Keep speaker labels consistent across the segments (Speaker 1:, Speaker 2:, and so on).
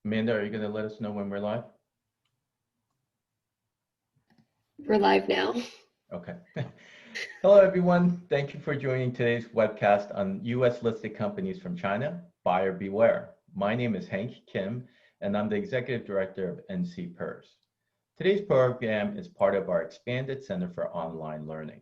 Speaker 1: Amanda, are you going to let us know when we're live?
Speaker 2: We're live now.
Speaker 1: Okay. Hello, everyone. Thank you for joining today's webcast on U.S. listed companies from China, Buyer Beware. My name is Hank Kim, and I'm the Executive Director of NCPERS. Today's program is part of our expanded Center for Online Learning.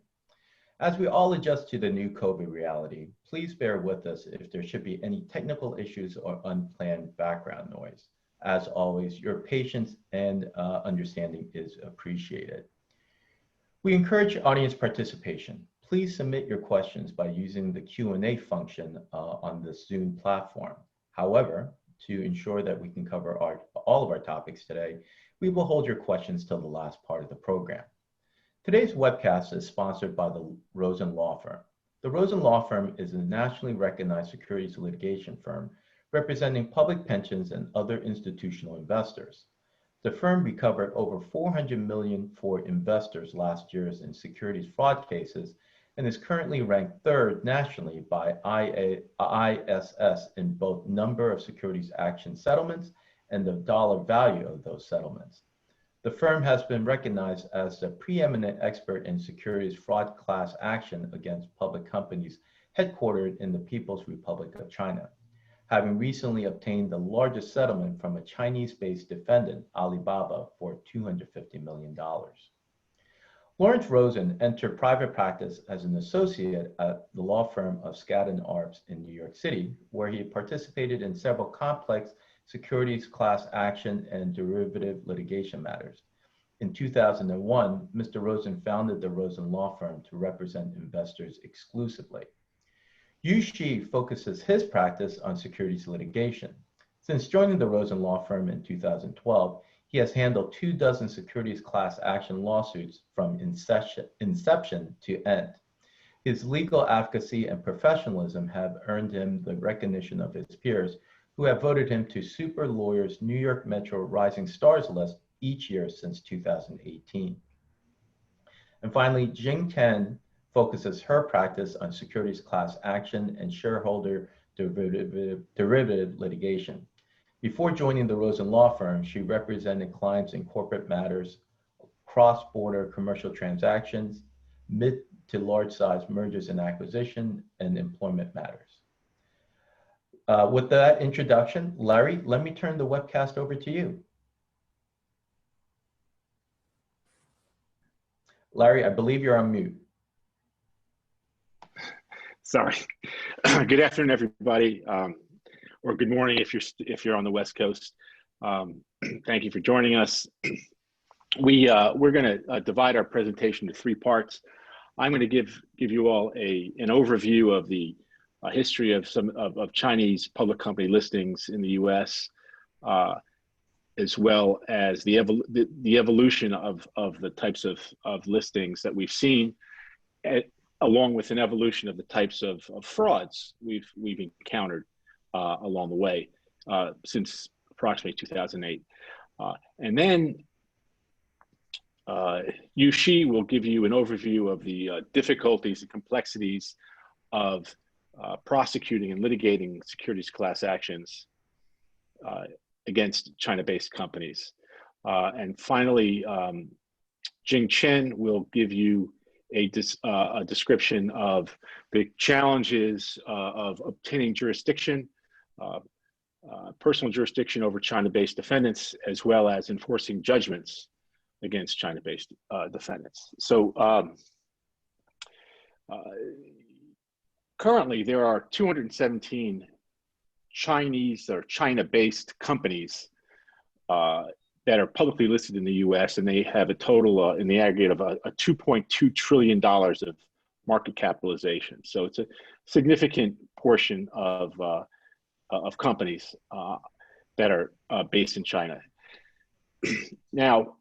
Speaker 1: As we all adjust to the new COVID reality, please bear with us if there should be any technical issues or unplanned background noise. As always, your patience and understanding is appreciated. We encourage audience participation. Please submit your questions by using the Q&A function on the Zoom platform. However, to ensure that we can cover all of our topics today, we will hold your questions till the last part of the program. Today's webcast is sponsored by the Rosen Law Firm. The Rosen Law Firm is a nationally recognized securities litigation firm representing public pensions and other institutional investors. The firm recovered over $400 million for investors last year in securities fraud cases and is currently ranked third nationally by ISS in both number of securities action settlements and the dollar value of those settlements. The firm has been recognized as the preeminent expert in securities fraud class action against public companies headquartered in the People's Republic of China, having recently obtained the largest settlement from a Chinese-based defendant, Alibaba, for $250 million. Lawrence Rosen entered private practice as an associate at the law firm of Skadden Arps in New York City, where he participated in several complex securities class action and derivative litigation matters. In 2001, Mr. Rosen founded the Rosen Law Firm to represent investors exclusively. Yu Shi focuses his practice on securities litigation. Since joining the Rosen Law Firm in 2012, he has handled 24 securities class action lawsuits from inception to end. His legal advocacy and professionalism have earned him the recognition of his peers, who have voted him to Super Lawyers New York Metro Rising Stars list each year since 2018. And finally, Jing Chen focuses her practice on securities class action and shareholder derivative litigation. Before joining the Rosen Law Firm, she represented clients in corporate matters, cross-border commercial transactions, mid to large size mergers and acquisition, and employment matters. With that introduction, Larry, let me turn the webcast over to you. Larry, I believe you're on mute.
Speaker 3: Sorry. Good afternoon, everybody, or good morning if you're on the West Coast. Thank you for joining us. We're going to divide our presentation into three parts. I'm going to give you all an overview of the history of some of Chinese public company listings in the U.S., as well as the evolution of the types of listings that we've seen, along with an evolution of the types of frauds we've encountered along the way since approximately 2008. And then Yu Shi will give you an overview of the difficulties and complexities of prosecuting and litigating securities class actions against China-based companies. And finally, Jing Chen will give you a description of the challenges of obtaining jurisdiction, personal jurisdiction over China-based defendants, as well as enforcing judgments against China-based defendants. So currently there are 217 Chinese or China-based companies that are publicly listed in the U.S., and they have a total in the aggregate of a $2.2 trillion of market capitalization. So it's a significant portion of companies that are based in China. Now,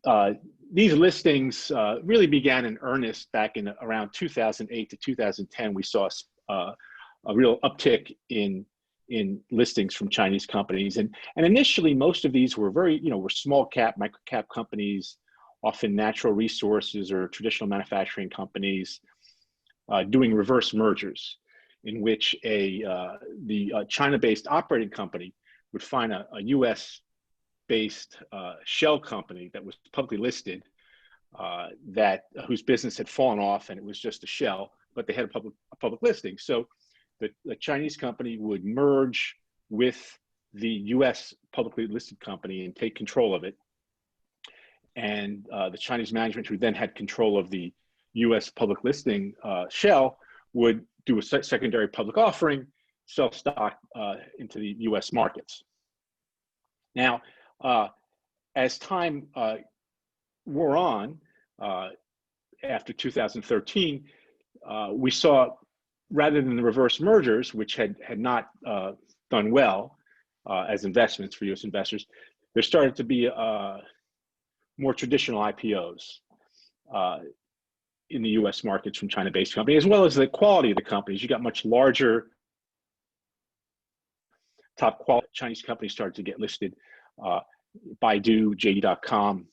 Speaker 3: these listings really began in earnest back in around 2008 to 2010. We saw a real uptick in listings from Chinese companies. And initially, most of these were were small cap, micro cap companies, often natural resources or traditional manufacturing companies doing reverse mergers, in which the China-based operating company would find a U.S. based shell company that was publicly listed, whose business had fallen off and it was just a shell, but they had a public listing. So the Chinese company would merge with the US publicly listed company and take control of it. And the Chinese management, who then had control of the US public listing shell, would do a secondary public offering, sell stock into the US markets. Now, as time wore on, after 2013, we saw, rather than the reverse mergers, which had not done well as investments for US investors, there started to be more traditional IPOs in the US markets from China-based companies, as well as the quality of the companies. You got much larger, top quality Chinese companies started to get listed. Baidu, JD.com,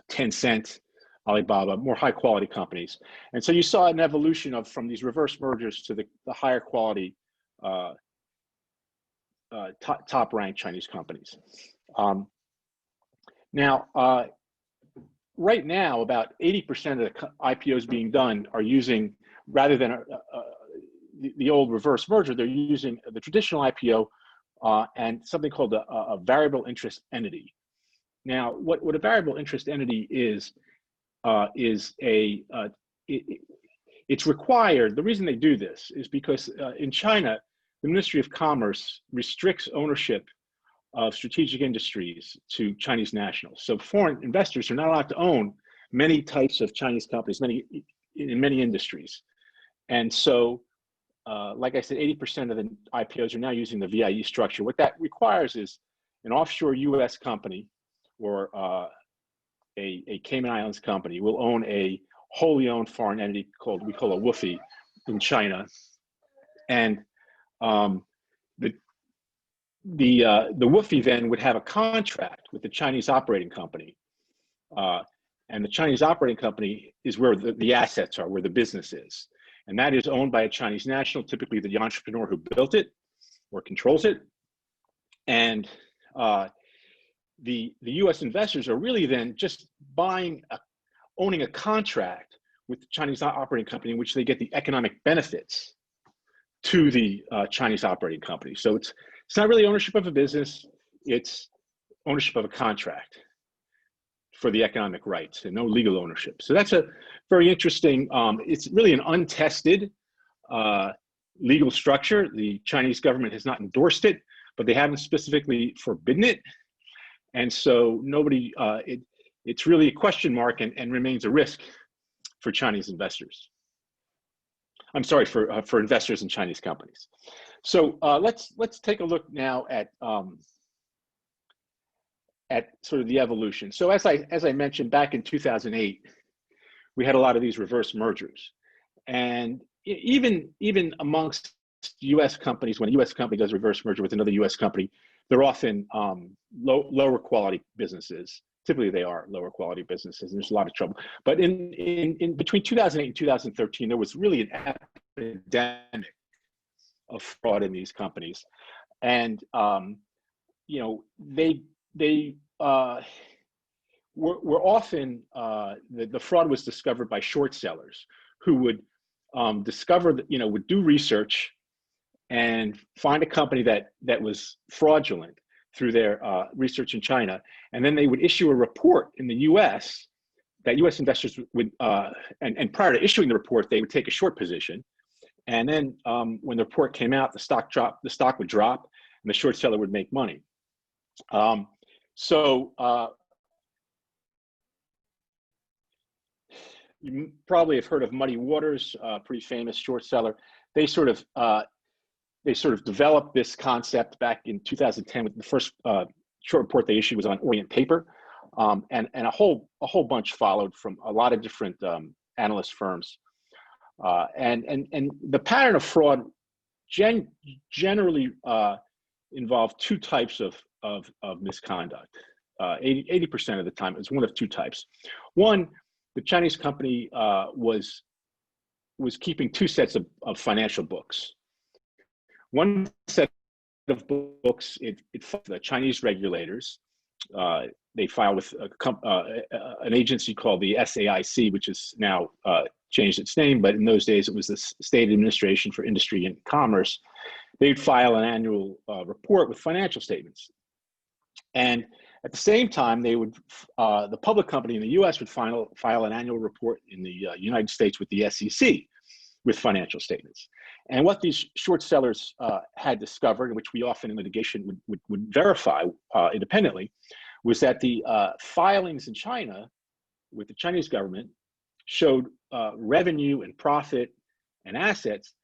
Speaker 3: Tencent, Alibaba, more high quality companies. And so you saw an evolution from these reverse mergers to the higher quality top ranked Chinese companies. Now, right now, about 80% of the IPOs being done are using, rather than the old reverse merger, they're using the traditional IPO and something called a variable interest entity. Now, what a variable interest entity is it's required. The reason they do this is because in China, the Ministry of Commerce restricts ownership of strategic industries to Chinese nationals. So foreign investors are not allowed to own many types of Chinese companies, in many industries. And so, like I said, 80% of the IPOs are now using the VIE structure. What that requires is an offshore US company or a Cayman Islands company will own a wholly owned foreign entity we call a WFOE in China. And the WFOE then would have a contract with the Chinese operating company. And the Chinese operating company is where the assets are, where the business is. And that is owned by a Chinese national, typically the entrepreneur who built it or controls it. And the US investors are really then just owning a contract with the Chinese operating company in which they get the economic benefits to the Chinese operating company. So it's not really ownership of a business, it's ownership of a contract for the economic rights and no legal ownership. So that's a very interesting, it's really an untested legal structure. The Chinese government has not endorsed it, but they haven't specifically forbidden it. And so nobody, it's really a question mark and remains a risk for Chinese investors. I'm sorry, for investors in Chinese companies. So let's take a look now at sort of the evolution. So as I mentioned, back in 2008, we had a lot of these reverse mergers, and even amongst U.S. companies, when a U.S. company does a reverse merger with another U.S. company, they're often lower quality businesses. Typically, they are lower quality businesses, and there's a lot of trouble. But in between 2008 and 2013, there was really an epidemic of fraud in these companies, and you know, they were often the fraud was discovered by short sellers who would discover that, you know, would do research and find a company that was fraudulent through their research in China, and then they would issue a report in the U.S. that U.S. investors would, and prior to issuing the report, they would take a short position, and then when the report came out, the stock would drop, and the short seller would make money. You probably have heard of Muddy Waters, pretty famous short seller. They sort of developed this concept back in 2010 with the first short report they issued was on Orient Paper, and a whole bunch followed from a lot of different analyst firms, and the pattern of fraud generally involved two types of misconduct. 80% of the time, it's one of two types. One, the Chinese company was keeping two sets of financial books. One set of books, the Chinese regulators. They file with an agency called the SAIC, which is now changed its name, but in those days it was the State Administration for Industry and Commerce. They'd file an annual report with financial statements. And at the same time, they would, the public company in the US would file an annual report in the United States with the SEC with financial statements. And what these short sellers had discovered, which we often in litigation would verify independently, was that the filings in China with the Chinese government showed revenue and profit and assets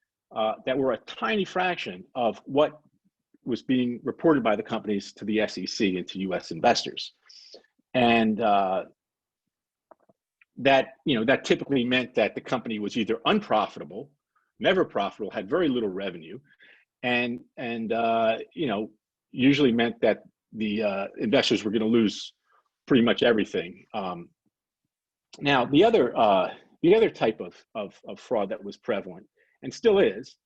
Speaker 3: that were a tiny fraction of what was being reported by the companies to the SEC and to US investors. And that typically meant that the company was either unprofitable, never profitable, had very little revenue, and usually meant that the investors were going to lose pretty much everything. Now, the other type of fraud that was prevalent and still is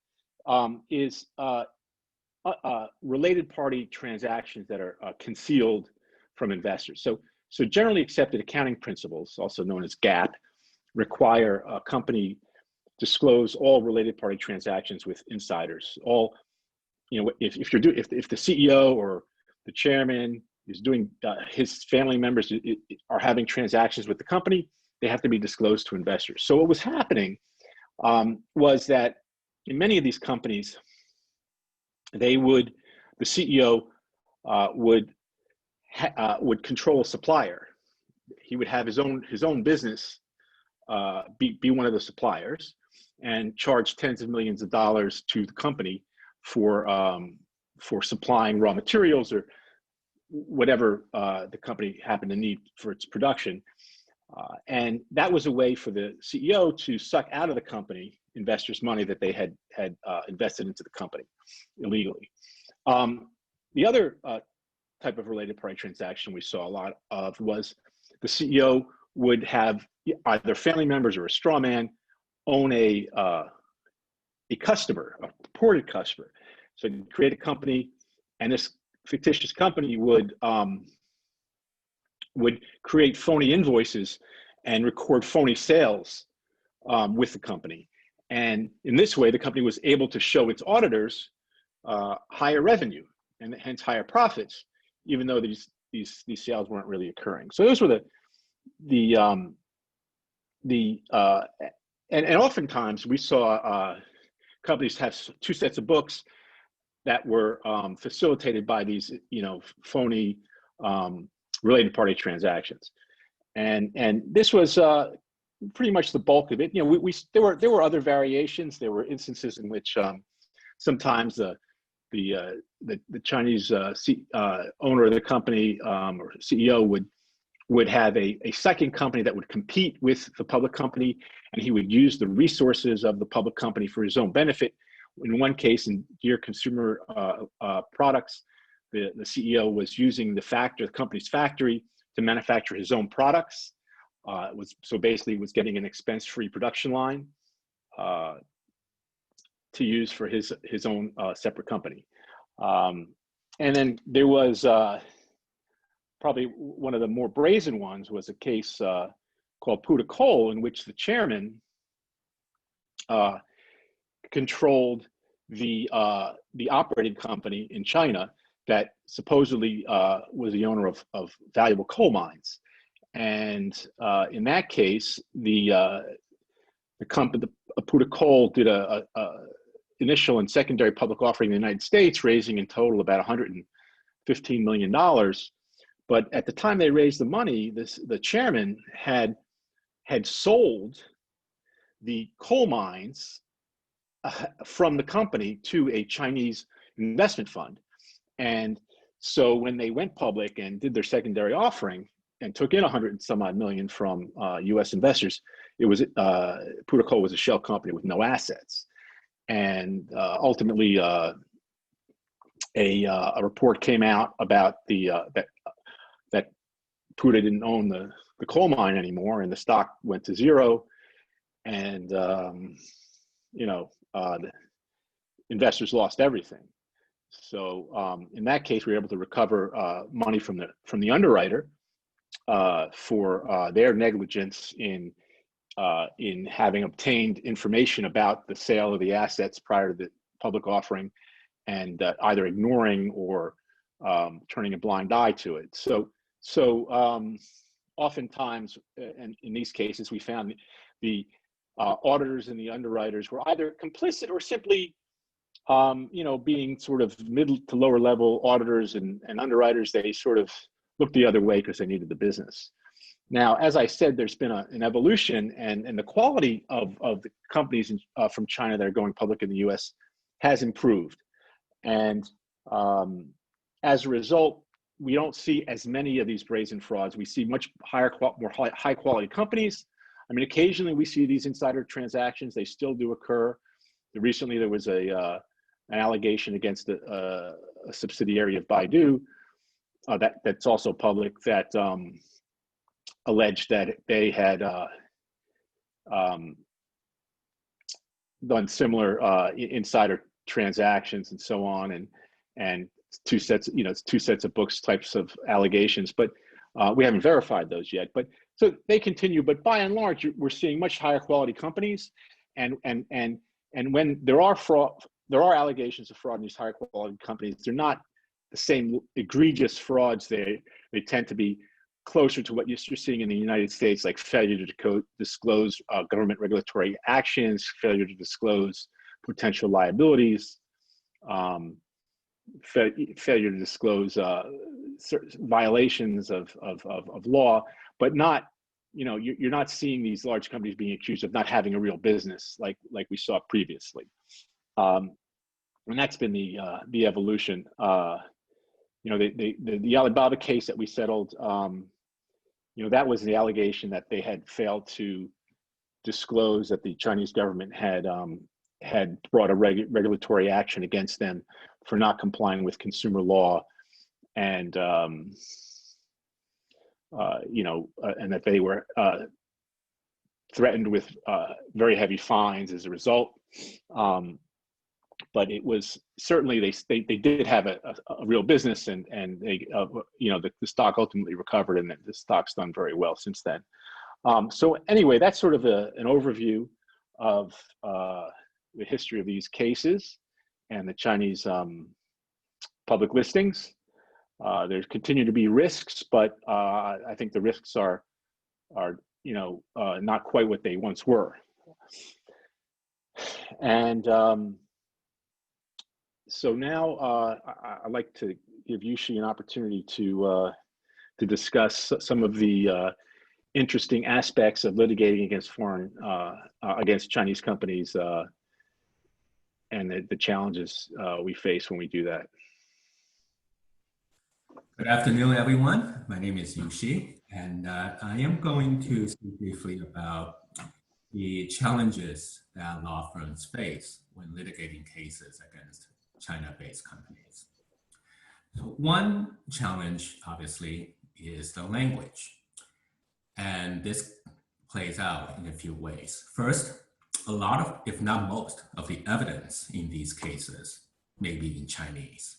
Speaker 3: related party transactions that are concealed from investors. So generally accepted accounting principles, also known as GAAP, require a company disclose all related party transactions with insiders. All, if the CEO or the chairman is doing, his family members are having transactions with the company, they have to be disclosed to investors. So what was happening was that in many of these companies, the CEO would control a supplier. He would have his own business be one of the suppliers and charge tens of millions of dollars to the company for supplying raw materials or whatever the company happened to need for its production. And that was a way for the CEO to suck out of the company investors' money that they had invested into the company illegally. The other type of related party transaction we saw a lot of was the CEO would have either family members or a straw man own a customer, a purported customer. So you create a company, and this fictitious company would create phony invoices and record phony sales with the company. And in this way, the company was able to show its auditors higher revenue and hence higher profits, even though these sales weren't really occurring. So those were and oftentimes we saw companies have two sets of books that were facilitated by these phony related party transactions, and this was pretty much the bulk of it. There were other variations. There were instances in which sometimes the Chinese owner of the company or CEO would have a second company that would compete with the public company, and he would use the resources of the public company for his own benefit. In one case, in Deere Consumer Products, the CEO was using the company's factory to manufacture his own products. So basically, he was getting an expense-free production line to use for his own separate company. And then there was probably one of the more brazen ones was a case called Puda Coal, in which the chairman controlled the operating company in China that supposedly was the owner of valuable coal mines. And in that case, the company, Puda Coal, did a initial and secondary public offering in the United States, raising in total about $115 million. But at the time they raised the money, the chairman had sold the coal mines from the company to a Chinese investment fund. And so when they went public and did their secondary offering and took in 100 and some odd million from US investors, it was Puda Coal was a shell company with no assets. And ultimately a report came out about that Puda didn't own the coal mine anymore, and the stock went to zero, and the investors lost everything. So in that case, we were able to recover money from the underwriter for their negligence in having obtained information about the sale of the assets prior to the public offering, and either ignoring or turning a blind eye to it. So oftentimes, and in these cases, we found the auditors and the underwriters were either complicit or simply, being sort of middle to lower level auditors and underwriters. They sort of looked the other way because they needed the business. Now, as I said, there's been an evolution, and the quality of the companies from China that are going public in the U.S. has improved. And as a result, we don't see as many of these brazen frauds. We see much more high quality companies. I mean, occasionally we see these insider transactions. They still do occur. Recently, there was an allegation against a subsidiary of Baidu that's also public, that alleged that they had done similar insider transactions and so on, and two sets of books types of allegations, but we haven't verified those yet. But so they continue, but by and large, we're seeing much higher quality companies, and when there are allegations of fraud in these higher quality companies, they're not the same egregious frauds. They tend to be closer to what you're seeing in the United States, like failure to disclose government regulatory actions, failure to disclose potential liabilities, failure to disclose violations of law, but not, you're not seeing these large companies being accused of not having a real business like we saw previously. And that's been the evolution. The Alibaba case that we settled, that was the allegation that they had failed to disclose that the Chinese government had brought a regulatory action against them for not complying with consumer law, and and that they were threatened with very heavy fines as a result. But it was certainly they did have a real business, and they the stock ultimately recovered, and the stock's done very well since then. So anyway, that's sort of an overview of the history of these cases and the Chinese public listings. There continue to be risks, but I think the risks are not quite what they once were. And so now I'd like to give Yushi an opportunity to discuss some of the interesting aspects of litigating against against Chinese companies, and the challenges we face when we do that.
Speaker 4: Good afternoon, everyone. My name is Yushi, and I am going to speak briefly about the challenges that law firms face when litigating cases against China-based companies. So one challenge, obviously, is the language. And this plays out in a few ways. First, a lot of, if not most, of the evidence in these cases may be in Chinese.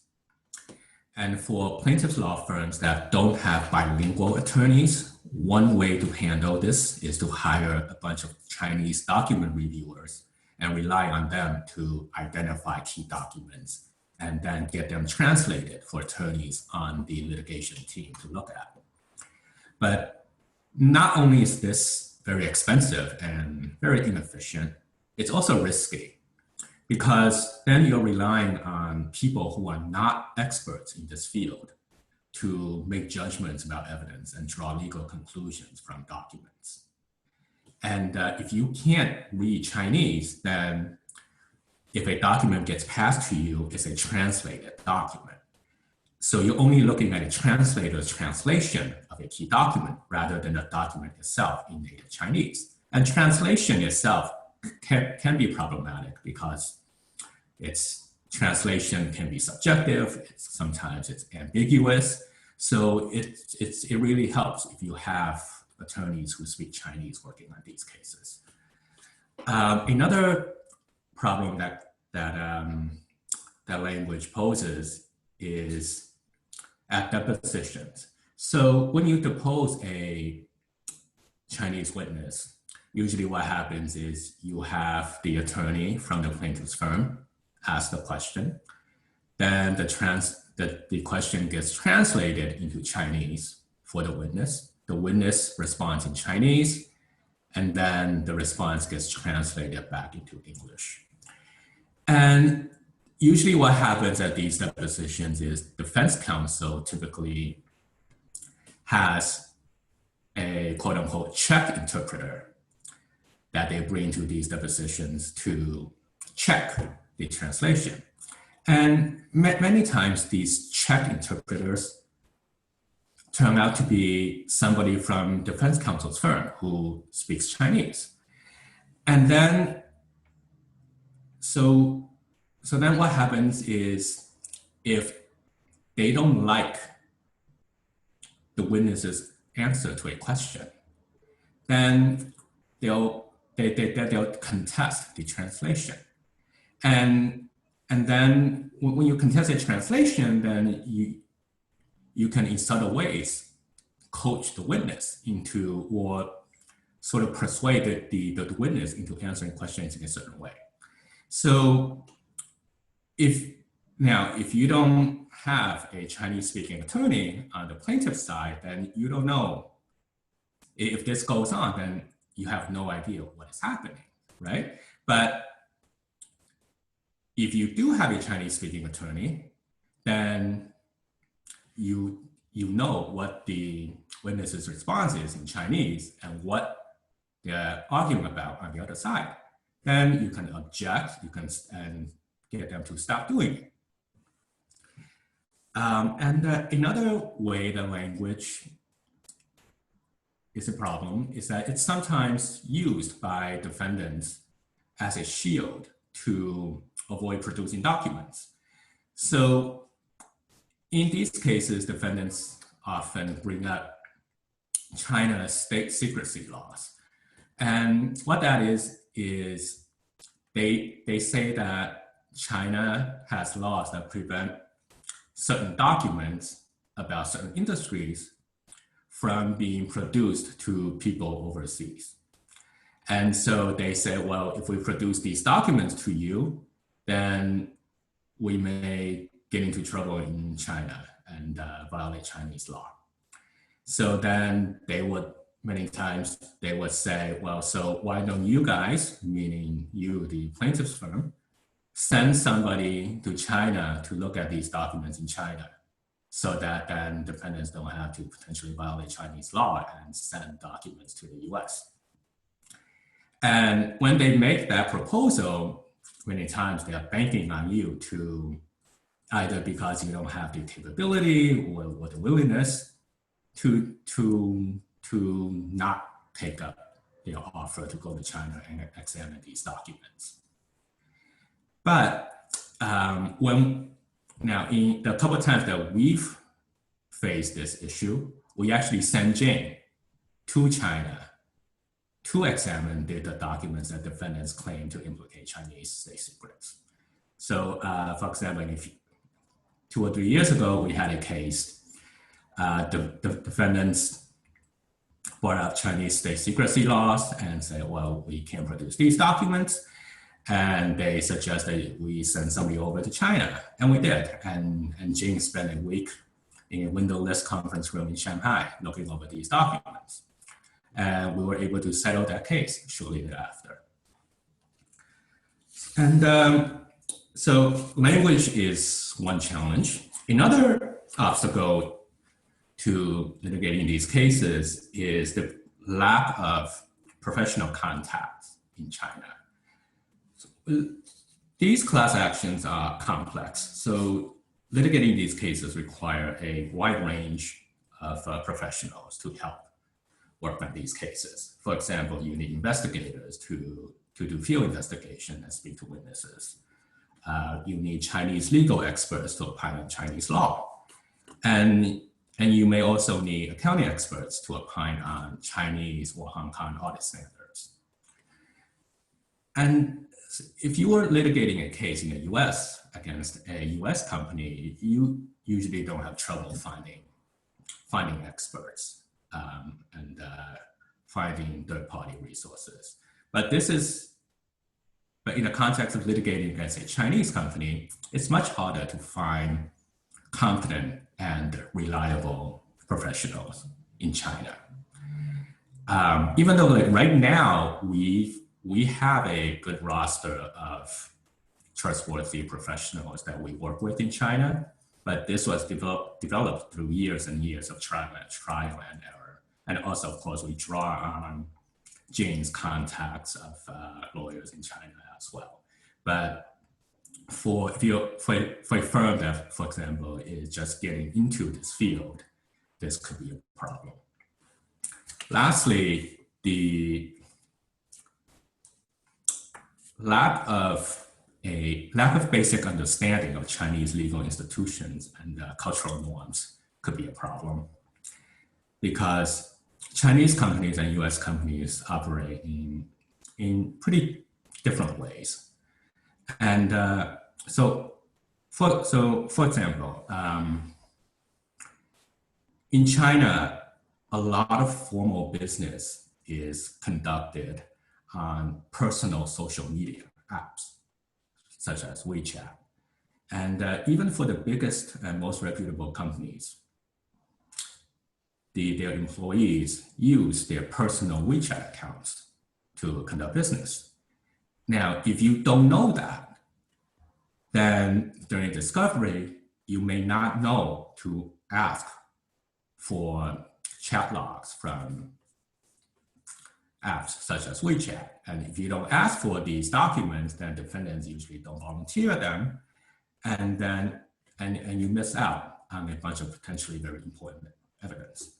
Speaker 4: And for plaintiffs' law firms that don't have bilingual attorneys, one way to handle this is to hire a bunch of Chinese document reviewers and rely on them to identify key documents and then get them translated for attorneys on the litigation team to look at. But not only is this very expensive and very inefficient, it's also risky, because then you're relying on people who are not experts in this field to make judgments about evidence and draw legal conclusions from documents. And if you can't read Chinese, then if a document gets passed to you, it's a translated document. So you're only looking at a translator's translation of a key document rather than the document itself in native Chinese. And translation itself can be problematic because translation can be subjective, sometimes it's ambiguous. So it really helps if you have attorneys who speak Chinese working on these cases. Another problem that that language poses is at depositions. So when you depose a Chinese witness, usually what happens is you have the attorney from the plaintiff's firm ask the question, then the question gets translated into Chinese for the witness. The witness responds in Chinese, and then the response gets translated back into English. And usually what happens at these depositions is defense counsel typically has a quote unquote check interpreter that they bring to these depositions to check the translation. And many times these check interpreters turn out to be somebody from defense counsel's firm who speaks Chinese. And then, so then what happens is if they don't like the witness's answer to a question, then they'll contest the translation. And then when you contest a translation, then you can in subtle ways coach the witness into, or sort of persuade the witness into answering questions in a certain way. So if you don't have a Chinese speaking attorney on the plaintiff's side, then you don't know if this goes on, then you have no idea what is happening, right? But if you do have a Chinese speaking attorney, then you know what the witness's response is in Chinese and what they're arguing about on the other side. Then you can object, and get them to stop doing it. Another way the language is a problem is that it's sometimes used by defendants as a shield to avoid producing documents. So in these cases, defendants often bring up China's state secrecy laws. And what that is they say that China has laws that prevent certain documents about certain industries from being produced to people overseas. And so they say, well, if we produce these documents to you, then we may get into trouble in China and violate Chinese law. So then many times they would say, well, so why don't you guys, meaning you, the plaintiff's firm, send somebody to China to look at these documents in China, so that then defendants don't have to potentially violate Chinese law and send documents to the US. And when they make that proposal, many times they are banking on you to, either because you don't have the capability or the willingness to not take up their offer to go to China and examine these documents. But now in the couple of times that we've faced this issue, we actually send Jane to China to examine the documents that defendants claim to implicate Chinese state secrets. So for example, 2 or 3 years ago, we had a case, the defendants brought up Chinese state secrecy laws and said, well, we can't produce these documents. And they suggested we send somebody over to China, and we did. And Jane spent a week in a windowless conference room in Shanghai looking over these documents. And we were able to settle that case shortly thereafter. And so language is one challenge. Another obstacle to litigating these cases is the lack of professional contacts in China. These class actions are complex, so litigating these cases require a wide range of professionals to help work on these cases. For example, you need investigators to do field investigation and speak to witnesses. You need Chinese legal experts to opine on Chinese law. And you may also need accounting experts to opine on Chinese or Hong Kong audit standards. And if you were litigating a case in the US against a US company, you usually don't have trouble finding experts and finding third-party resources. But in the context of litigating against a Chinese company, it's much harder to find competent and reliable professionals in China. Even though like right now we have a good roster of trustworthy professionals that we work with in China, but this was developed through years and years of trial and error. And also, of course, we draw on Jane's contacts of lawyers in China as well. But for a firm that, for example, is just getting into this field, this could be a problem. Lastly, the lack of basic understanding of Chinese legal institutions and cultural norms could be a problem, because Chinese companies and US companies operate in pretty different ways. And so for example, in China, a lot of formal business is conducted on personal social media apps, such as WeChat. And even for the biggest and most reputable companies, their employees use their personal WeChat accounts to conduct business. Now, if you don't know that, then during discovery, you may not know to ask for chat logs from apps such as WeChat. And if you don't ask for these documents, then defendants usually don't volunteer them. And then you miss out on a bunch of potentially very important evidence.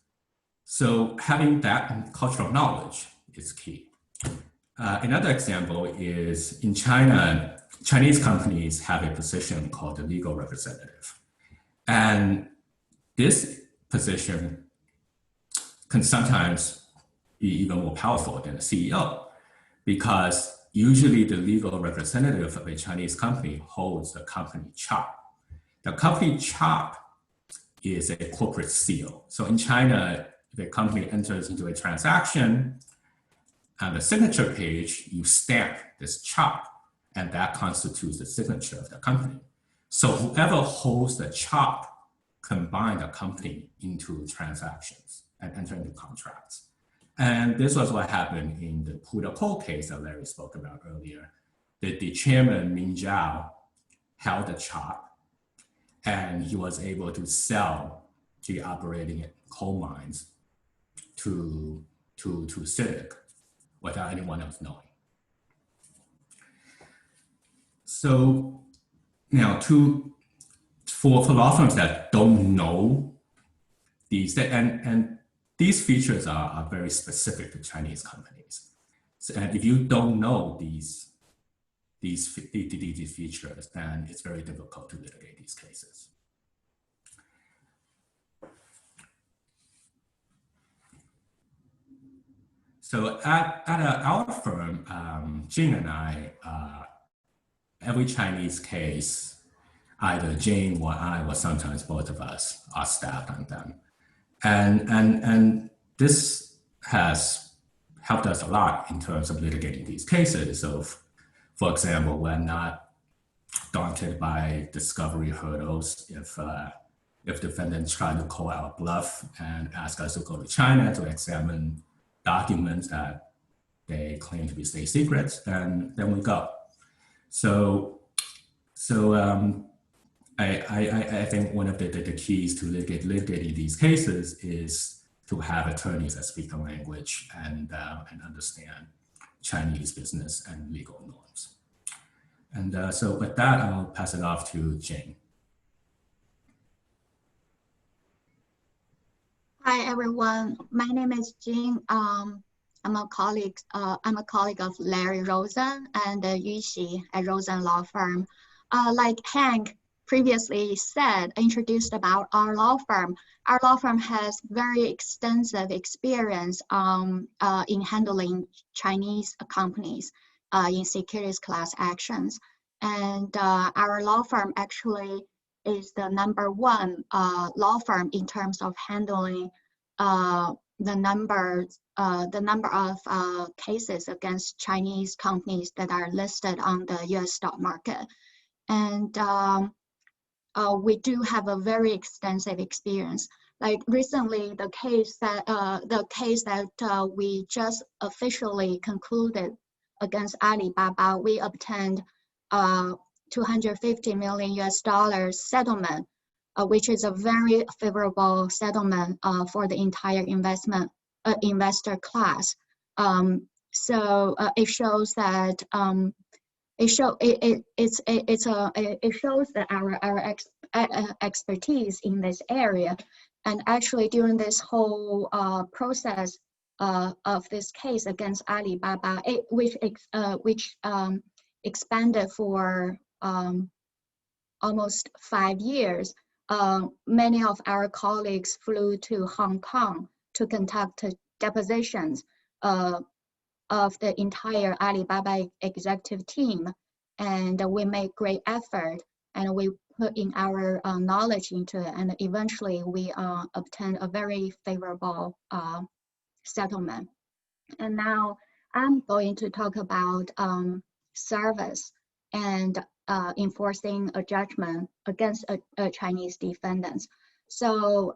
Speaker 4: So having that cultural knowledge is key. Another example is in China, Chinese companies have a position called the legal representative. And this position can sometimes be even more powerful than a CEO, because usually the legal representative of a Chinese company holds the company chop. The company chop is a corporate seal. So in China, if a company enters into a transaction, on the signature page, you stamp this chop, and that constitutes the signature of the company. So whoever holds the chop can bind the company into transactions and enter into contracts. And this was what happened in the Puda case that Larry spoke about earlier. The chairman, Ming Zhao, held the chop, and he was able to sell the operating coal mines to CITIC without anyone else knowing. So now for law firms that don't know these, and these features are very specific to Chinese companies. So, and if you don't know these features, then it's very difficult to litigate these cases. So at our firm, Jing and I, every Chinese case, either Jane or I, or sometimes both of us, are staffed on them. And this has helped us a lot in terms of litigating these cases. So for example, we're not daunted by discovery hurdles. If defendants try to call our bluff and ask us to go to China to examine documents that they claim to be state secrets, then we go. So I think one of the keys to litigating these cases is to have attorneys that speak the language and understand Chinese business and legal norms. And so with that, I'll pass it off to Jane.
Speaker 5: Hi everyone, my name is Jing. I'm a colleague of Larry Rosen and Yuxi at Rosen Law Firm. Like Hank previously introduced about our law firm has very extensive experience in handling Chinese companies. in securities class actions. And our law firm actually is the #1 law firm in terms of handling the number of cases against Chinese companies that are listed on the U.S. stock market. And we do have a very extensive experience. Like recently, the case that we just officially concluded against Alibaba, we obtained $250 million settlement, which is a very favorable settlement for the entire investor class. So it shows that it shows that our expertise in this area. And actually, during this whole process of this case against Alibaba, which expanded for almost 5 years, many of our colleagues flew to Hong Kong to conduct depositions of the entire Alibaba executive team. And we made great effort, and we put in our knowledge into it, and eventually we obtained a very favorable settlement. And now I'm going to talk about service and enforcing a judgment against a Chinese defendants. So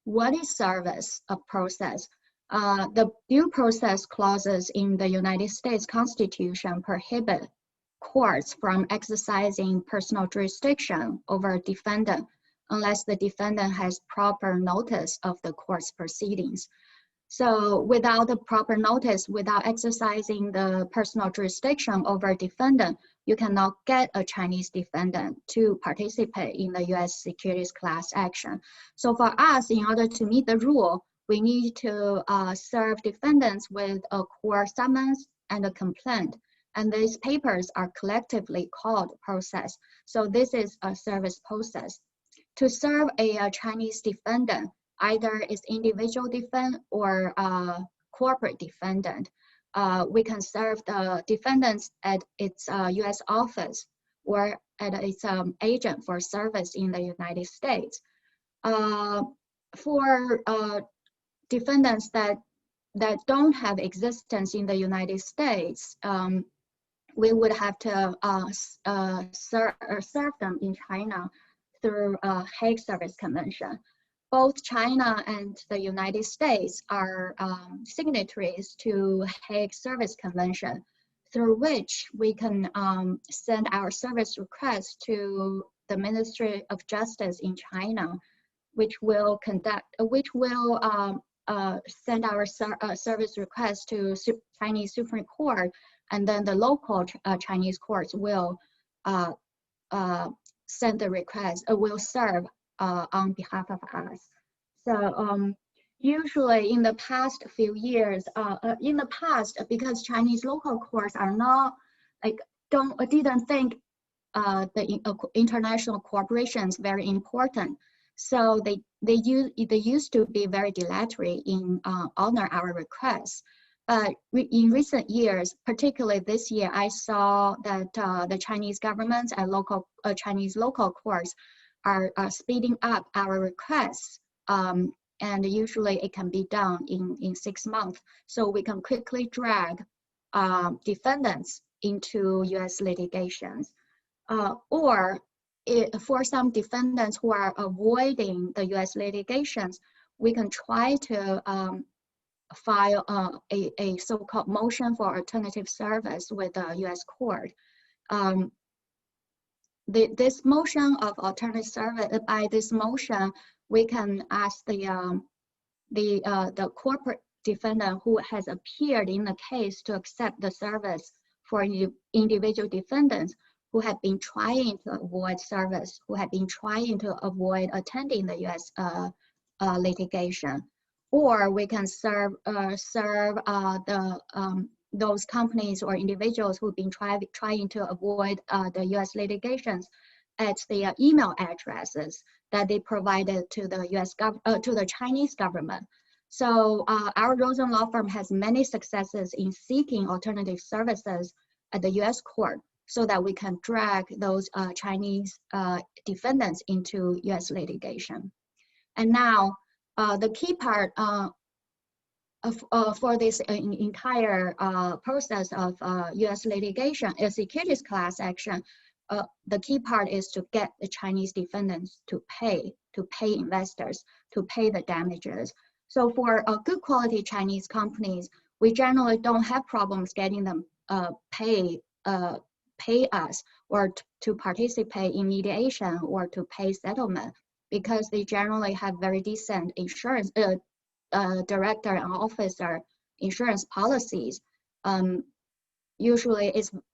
Speaker 5: what is service of process? The due process clauses in the United States Constitution prohibit courts from exercising personal jurisdiction over a defendant unless the defendant has proper notice of the court's proceedings. So without the proper notice, without exercising the personal jurisdiction over a defendant, you cannot get a Chinese defendant to participate in the U.S. securities class action. So for us, in order to meet the rule, we need to serve defendants with a court summons and a complaint. And these papers are collectively called process. So this is a service process. To serve a Chinese defendant, either it's individual defendant or corporate defendant, we can serve the defendants at its U.S. office or at its agent for service in the United States. For defendants that don't have existence in the United States, we would have to serve them in China through Hague Service Convention. Both China and the United States are signatories to Hague Service Convention, through which we can send our service request to the Ministry of Justice in China, which will send our service request to Chinese Supreme Court, and then the local Chinese courts will send the request, will serve on behalf of us. So usually in the past few years, because Chinese local courts are not didn't think the international corporations very important. So they used to be very dilatory in honor our requests. But in recent years, particularly this year, I saw that the Chinese government and Chinese local courts are speeding up our requests. And usually it can be done in 6 months. So we can quickly drag defendants into US litigations. Or for some defendants who are avoiding the US litigations, we can try to file a so-called motion for alternative service with the US court. This motion of alternative service, by this motion, we can ask the corporate defendant who has appeared in the case to accept the service for individual defendants who have been trying to avoid service, who have been trying to avoid attending the US litigation. Or we can serve those companies or individuals who've been trying to avoid the US litigations at the email addresses that they provided to the to the Chinese government. So our Rosen Law Firm has many successes in seeking alternative services at the US court so that we can drag those Chinese defendants into US litigation. And now the key part for this entire process of US litigation is securities class action. The key part is to get the Chinese defendants to pay investors, to pay the damages. So for good quality Chinese companies, we generally don't have problems getting them pay us or to participate in mediation or to pay settlement, because they generally have very decent insurance director and officer insurance policies. Usually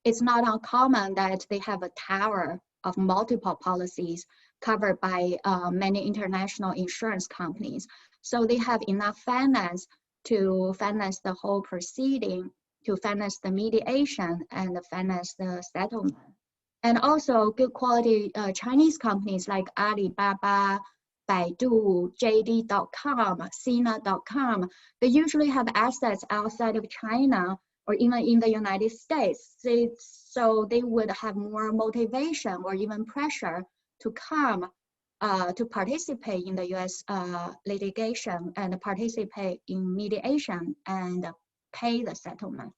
Speaker 5: it's not uncommon that they have a tower of multiple policies covered by many international insurance companies. So they have enough finance to finance the whole proceeding, to finance the mediation and finance the settlement. And also good quality Chinese companies like Alibaba, Baidu, JD.com, Sina.com, they usually have assets outside of China or even in the United States. So they would have more motivation or even pressure to come to participate in the US litigation and participate in mediation and pay the settlement.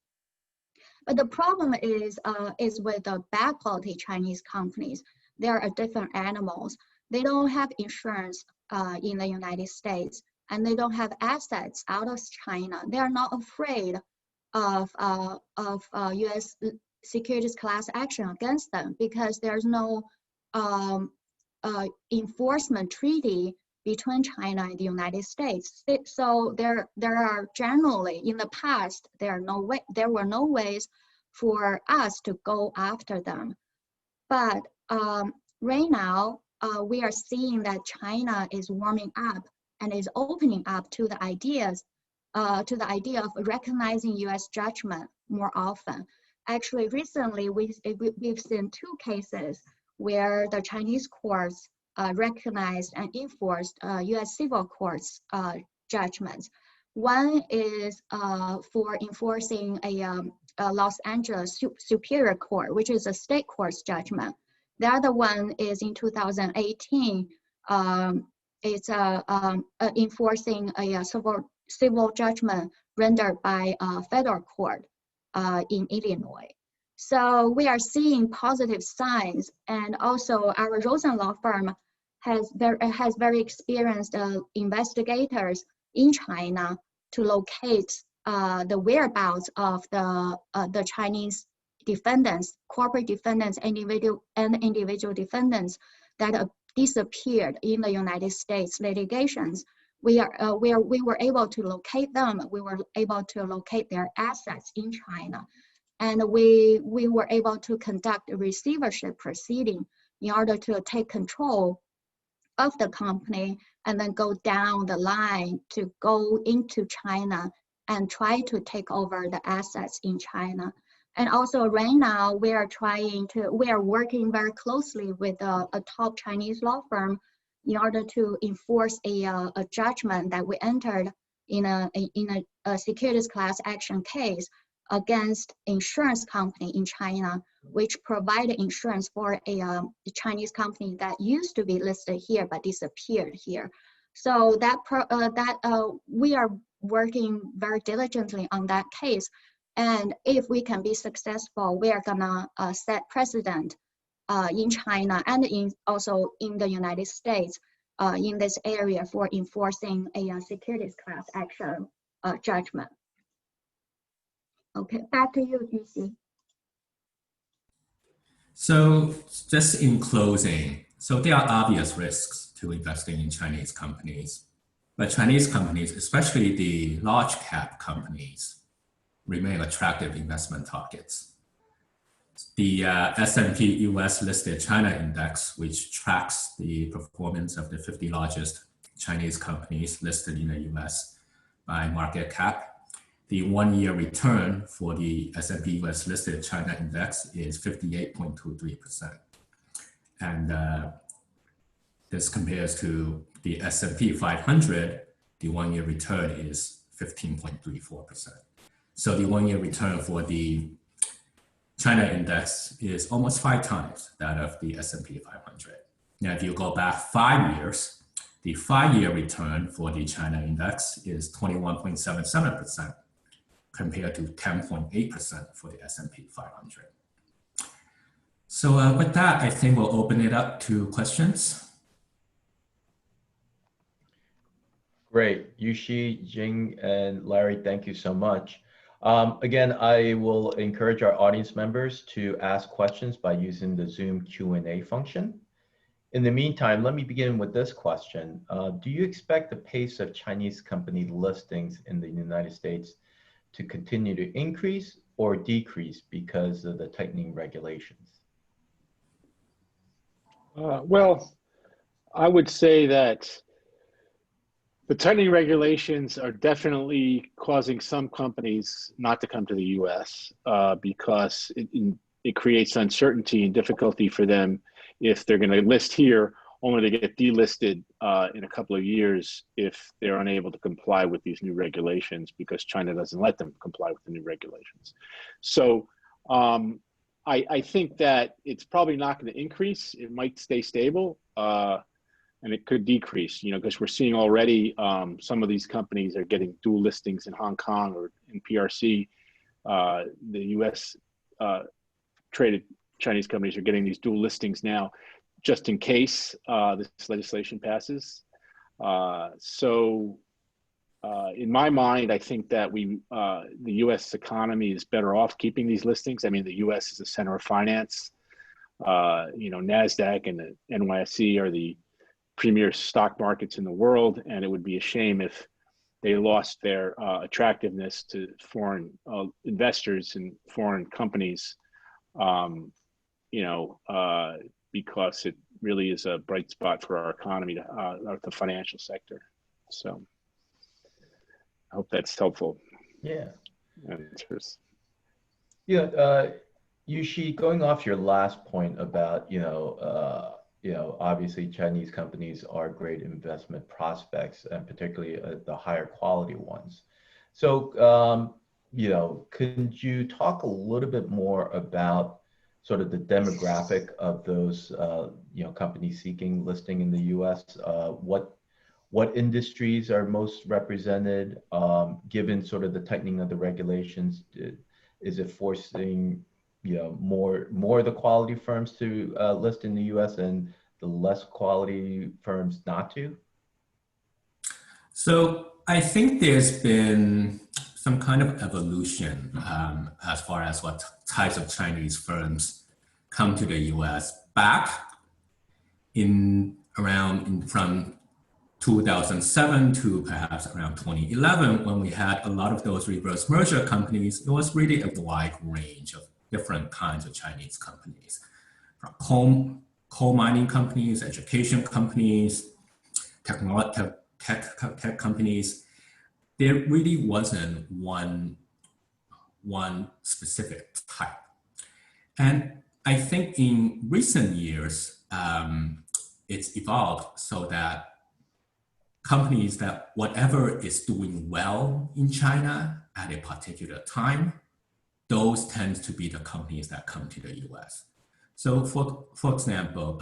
Speaker 5: But the problem is with the bad quality Chinese companies. They are different animals. They don't have insurance in the United States, and they don't have assets out of China. They are not afraid of US securities class action against them because there's no enforcement treaty between China and the United States. So there are generally, in the past, there were no ways for us to go after them. But right now, we are seeing that China is warming up and is opening up to the idea of recognizing US judgment more often. Actually, recently, we've seen two cases where the Chinese courts recognized and enforced US civil courts judgments. One is for enforcing a Los Angeles Superior Court, which is a state court's judgment. The other one is in 2018. It's enforcing a civil judgment rendered by a federal court in Illinois. So we are seeing positive signs, and also our Rosen Law Firm has very experienced investigators in China to locate the whereabouts of the Chinese defendants, corporate defendants, individual defendants that disappeared in the United States litigations. We were able to locate them. We were able to locate their assets in China. And we were able to conduct a receivership proceeding in order to take control of the company and then go down the line to go into China and try to take over the assets in China. And also right now we are working very closely with a top Chinese law firm in order to enforce a judgment that we entered in a securities class action case against insurance company in China, which provided insurance for a Chinese company that used to be listed here but disappeared here. So we are working very diligently on that case. And if we can be successful, we are gonna set precedent in China and also in the United States in this area for enforcing a securities class action judgment. Okay, back to you, Yuxi.
Speaker 4: So just in closing, so there are obvious risks to investing in Chinese companies, but Chinese companies, especially the large cap companies, remain attractive investment targets. The S&P US listed China index, which tracks the performance of the 50 largest Chinese companies listed in the US by market cap, the one-year return for the S&P US listed China index is 58.23%. And this compares to the S&P 500 the 1-year return is 15.34%. So the 1-year return for the China index is almost 5 times that of the S&P 500. Now, if you go back 5 years, the 5-year return for the China index is 21.77% compared to 10.8% for the S&P 500. So with that, I think we'll open it up to questions.
Speaker 1: Great. Yuxi, Jing, and Larry, thank you so much. Again, I will encourage our audience members to ask questions by using the Zoom Q&A function. In the meantime, let me begin with this question. Do you expect the pace of Chinese company listings in the United States to continue to increase or decrease because of the tightening regulations?
Speaker 3: Well, I would say that the tightening regulations are definitely causing some companies not to come to the U.S. Because it creates uncertainty and difficulty for them if they're going to list here, only to get delisted in a couple of years if they're unable to comply with these new regulations because China doesn't let them comply with the new regulations. So I think that it's probably not going to increase. It might stay stable. And it could decrease, because we're seeing already some of these companies are getting dual listings in Hong Kong or in PRC. The U.S. Traded Chinese companies are getting these dual listings now, just in case this legislation passes. So in my mind, I think that the U.S. economy is better off keeping these listings. I mean, the U.S. is the center of finance. NASDAQ and the NYSE are the premier stock markets in the world, and it would be a shame if they lost their attractiveness to foreign investors and foreign companies, because it really is a bright spot for our economy, the financial sector. So I hope that's helpful.
Speaker 1: Yeah.
Speaker 3: Answers.
Speaker 1: Yeah, Yuxi, going off your last point about, obviously Chinese companies are great investment prospects, and particularly the higher quality ones. So, could you talk a little bit more about sort of the demographic of those, companies seeking listing in the U.S.? What industries are most represented, given sort of the tightening of the regulations? Is it forcing more of the quality firms to list in the U.S. and the less quality firms not to?
Speaker 4: So I think there's been some kind of evolution as far as what types of Chinese firms come to the U.S. back from 2007 to perhaps around 2011, when we had a lot of those reverse merger companies. It was really a wide range of different kinds of Chinese companies, from coal mining companies, education companies, tech companies. There really wasn't one specific type. And I think in recent years, it's evolved so that companies that whatever is doing well in China at a particular time, those tend to be the companies that come to the US. So for example,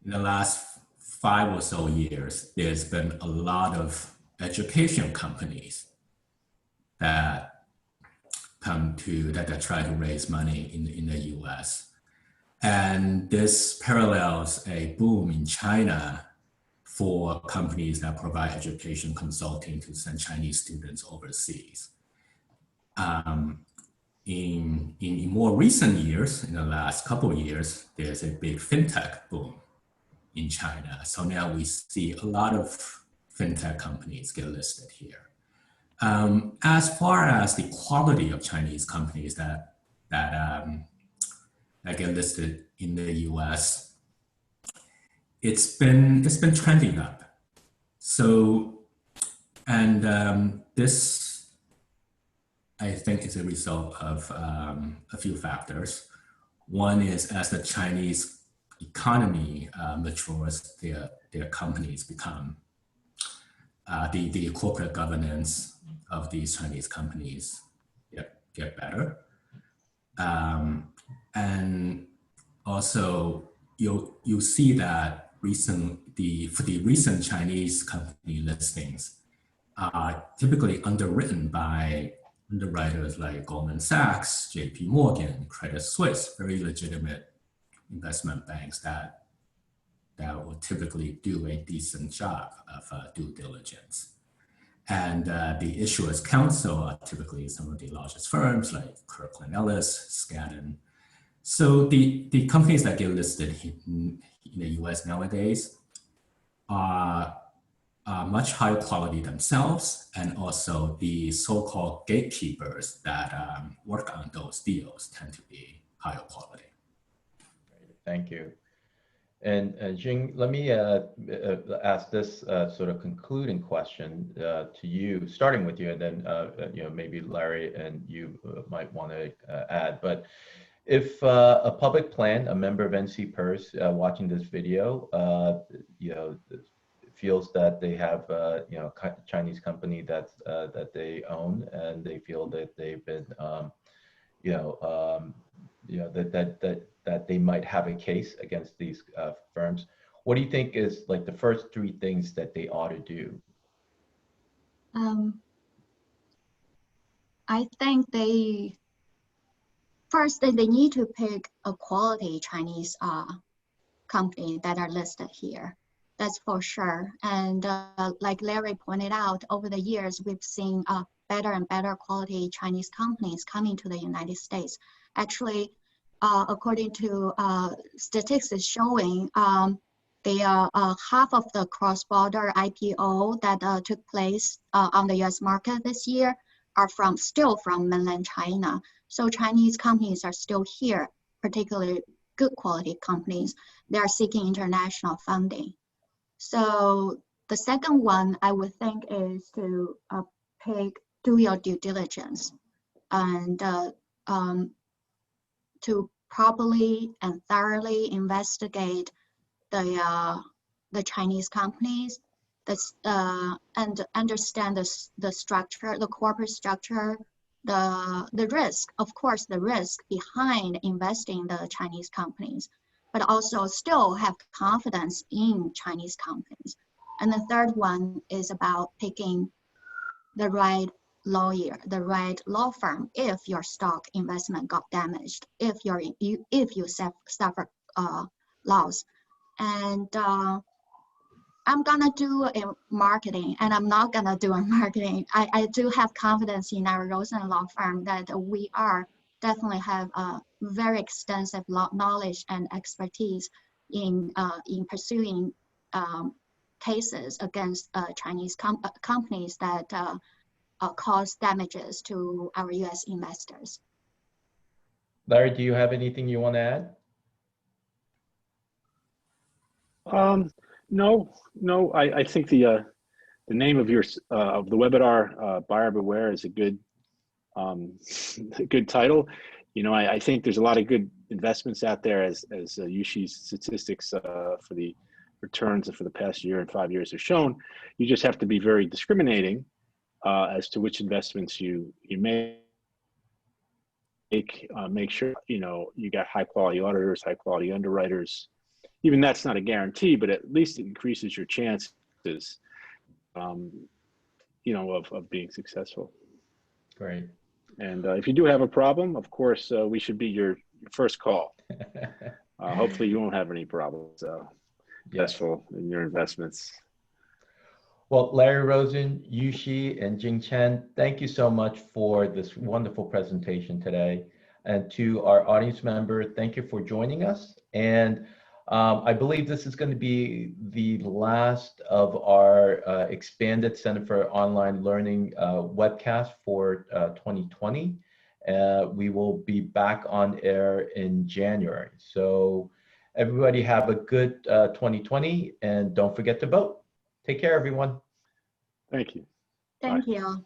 Speaker 4: in the last 5 or so years, there's been a lot of education companies that try to raise money in the US. And this parallels a boom in China for companies that provide education consulting to send Chinese students overseas. In more recent years, in the last couple of years, there's a big fintech boom in China. So now we see a lot of fintech companies get listed here. As far as the quality of Chinese companies that get listed in the US, it's been trending up. So, and this, I think, is a result of a few factors. One is, as the Chinese economy matures, their their companies become, the corporate governance of these Chinese companies get better. And also, you'll see that for the recent Chinese company listings are typically underwritten by underwriters like Goldman Sachs, JP Morgan, Credit Suisse, very legitimate investment banks that will typically do a decent job of due diligence. And the issuers counsel are typically some of the largest firms like Kirkland Ellis, Skadden. So the companies that get listed in the US nowadays are much higher quality themselves, and also the so-called gatekeepers that work on those deals tend to be higher quality.
Speaker 1: Thank you. And Jing, let me ask this sort of concluding question to you, starting with you, and then maybe Larry and you might want to add. But if a public plan, a member of NCPERS watching this video, feels that they have Chinese company that they own, and they feel that they've been that they might have a case against these firms, what do you think is like the first three things that they ought to do?
Speaker 5: I think they need to pick a quality Chinese company that are listed here. That's for sure. And like Larry pointed out, over the years, we've seen better and better quality Chinese companies coming to the United States. Actually, according to statistics showing, they are half of the cross-border IPO that took place on the US market this year are still from mainland China. So Chinese companies are still here, particularly good quality companies. They are seeking international funding. So the second one I would think is to do your due diligence and to properly and thoroughly investigate the Chinese companies, and understand the structure, the corporate structure, the risk, of course, the risk behind investing in the Chinese companies, but also still have confidence in Chinese companies. And the third one is about picking the right lawyer, the right law firm if your stock investment got damaged, if you suffer loss. And I'm gonna do a marketing, and I'm not gonna do a marketing. I do have confidence in our Rosen Law Firm that we definitely have a very extensive knowledge and expertise in pursuing cases against Chinese companies that cause damages to our US investors.
Speaker 1: Larry, do you have anything you want to add?
Speaker 3: No. I think the name of of the webinar, Buyer Beware, is a good good title. I think there's a lot of good investments out there, as Yushi's statistics for the returns for the past year and 5 years have shown. You just have to be very discriminating as to which investments you make. Make sure you got high quality auditors, high quality underwriters. Even that's not a guarantee, but at least it increases your chances, of being successful.
Speaker 1: Great.
Speaker 3: And if you do have a problem, of course, we should be your first call. Hopefully you won't have any problems successful in your investments.
Speaker 1: Well, Larry Rosen, Yushi, and Jing Chen, thank you so much for this wonderful presentation today. And to our audience member, thank you for joining us. And I believe this is going to be the last of our expanded Center for Online Learning webcast for 2020. We will be back on air in January. So everybody have a good 2020, and don't forget to vote. Take care, everyone.
Speaker 3: Thank you.
Speaker 5: Thank you.